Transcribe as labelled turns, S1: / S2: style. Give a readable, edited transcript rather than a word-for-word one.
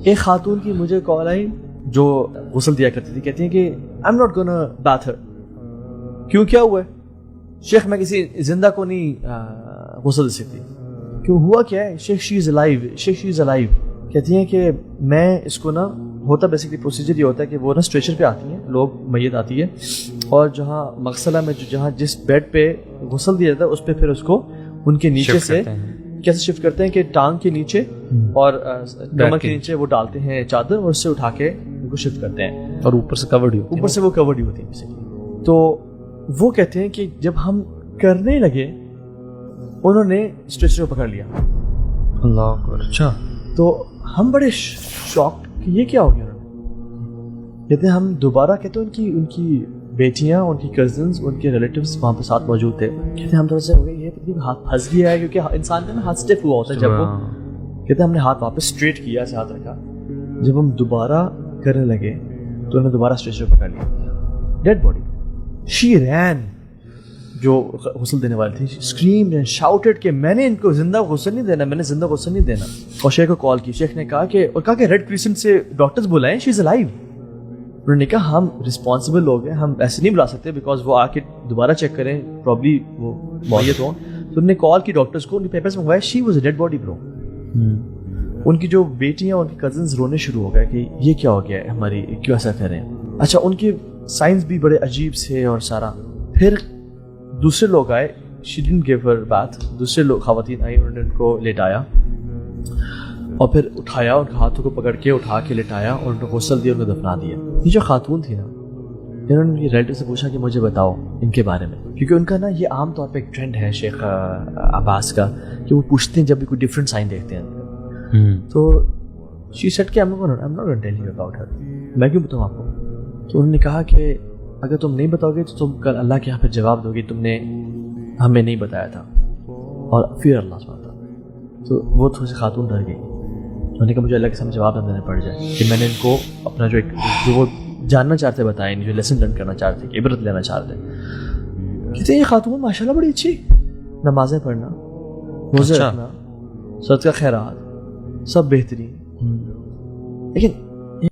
S1: ایک خاتون کی مجھے کال آئی جو غسل دیا کرتی تھی, کہتی ہیں کہ I am not gonna bother. کیوں, کیا ہوا ہے؟ شیخ میں کسی زندہ کو نہیں غسل دے سکتی. کیوں, ہوا کیا ہے؟ شیخ شی is alive, Sheikh she is alive. کہتی ہیں کہ میں اس کو نا, ہوتا بیسکلی پروسیجر یہ ہوتا ہے کہ وہ نا اسٹریچر پہ آتی ہیں, لوگ میت آتی ہے اور جہاں مغسلہ میں جہاں جس بیڈ پہ غسل دیا جاتا ہے اس پہ پھر اس کو ان کے نیچے سے کیسے شفٹ کرتے ہیں کہ ٹانگ کے نیچے اور کمر کے نیچے وہ ڈالتے ہیں چادر اور اس سے اٹھا کے ان کو شفٹ کرتے ہیں
S2: اور اوپر سے کورڈ
S1: اوپر سے وہ کورڈ ہی ہوتی ہے بیسکلی. تو وہ کہتے ہیں کہ جب ہم کرنے لگے انہوں نے اسٹریچر کو پکڑ لیا.
S2: اللہ اکبر. اچھا.
S1: تو ہم بڑے شاک کہ یہ کیا ہو گیا. کہتے ہیں ہم دوبارہ, کہتے ہیں ان کی بیٹیاں, ان کی کزنز, ان کے ریلیٹیوز وہاں پہ ساتھ موجود تھے. کہتے ہیں ہم تھوڑا سا ہو گئے, یہ ہاتھ پھنس گیا ہے کیونکہ انسان کا نا ہاتھ اسٹیف ہوا ہوتا ہے جب وہ. کہتے ہیں ہم نے ہاتھ واپس اسٹریٹ کیا, ایسے ہاتھ رکھا. جب ہم دوبارہ کرنے لگے تو انہوں نے دوبارہ اسٹریچر پکڑ لیا. Dead body. شی رین, جو غسل دینے والی تھی, اسکریمڈ اینڈ شاؤٹڈ کہ میں نے ان کو زندہ غسل نہیں دینا, میں نے زندہ غسل نہیں دینا. اور شیخ کو کال کی. شیخ نے کہا کہ ریڈ کریسنٹ سے ڈاکٹرز بلائیں, شی از الائیو. انہوں نے کہا ہم رسپانسبل لوگ ہیں, ہم ایسے نہیں بلا سکتے بیکاز وہ آ کے دوبارہ چیک کریں, پرابلی وہ معیت ہوں. تو انہوں نے کال کی ڈاکٹرز کو, ان کے پیپرز منگوائے. She was a dead body bro. ان کی جو بیٹیاں, ان کی کزنز رونے شروع ہو گئے کہ یہ کیا ہو گیا ہے ہماری, کیوں ایسا کریں. اچھا, ان کے سائنس بھی بڑے عجیب سے اور سارا. پھر دوسرے لوگ آئے, شی ڈڈنٹ گیو ہر باتھ. دوسرے لوگ خواتین آئی, انہوں نے ان کو لٹایا اور پھر اٹھایا, ان کے ہاتھوں کو پکڑ کے اٹھا کے لٹایا اور ان کو غسل دیا, ان کو دفنا دیا. یہ جو خاتون تھی نا, انہوں نے ریلیٹیو سے پوچھا کہ مجھے بتاؤ ان کے بارے میں, کیونکہ ان کا نا یہ عام طور پہ ایک ٹرینڈ ہے شیخ عباس کا کہ وہ پوچھتے ہیں جب بھی کوئی ڈفرینٹ سائن دیکھتے ہیں. تو شی سیڈ کہ I'm not going to tell you about her. میں کیوں بتاؤں آپ کو. تو انہوں نے کہا کہ اگر تم نہیں بتاؤ گے تو تم کل اللہ کے یہاں پہ جواب دو گے تم نے ہمیں نہیں بتایا تھا, اور پھر اللہ سبحانہ تعالیٰ. تو وہ تھوڑی سی خاتون ڈر گئی. انہوں نے کہا مجھے اللہ کے سامنے جواب دینا پڑ جائے کہ میں نے ان کو اپنا جو وہ جاننا چاہتے بتایا نہیں, جو لیسن لرن کرنا چاہتے, کہ عبرت لینا چاہتے. کہتے ہیں یہ خاتون ماشاء اللہ بڑی اچھی, نمازیں پڑھنا, روزے رکھنا, صدقہ خیرات, سب بہترین. لیکن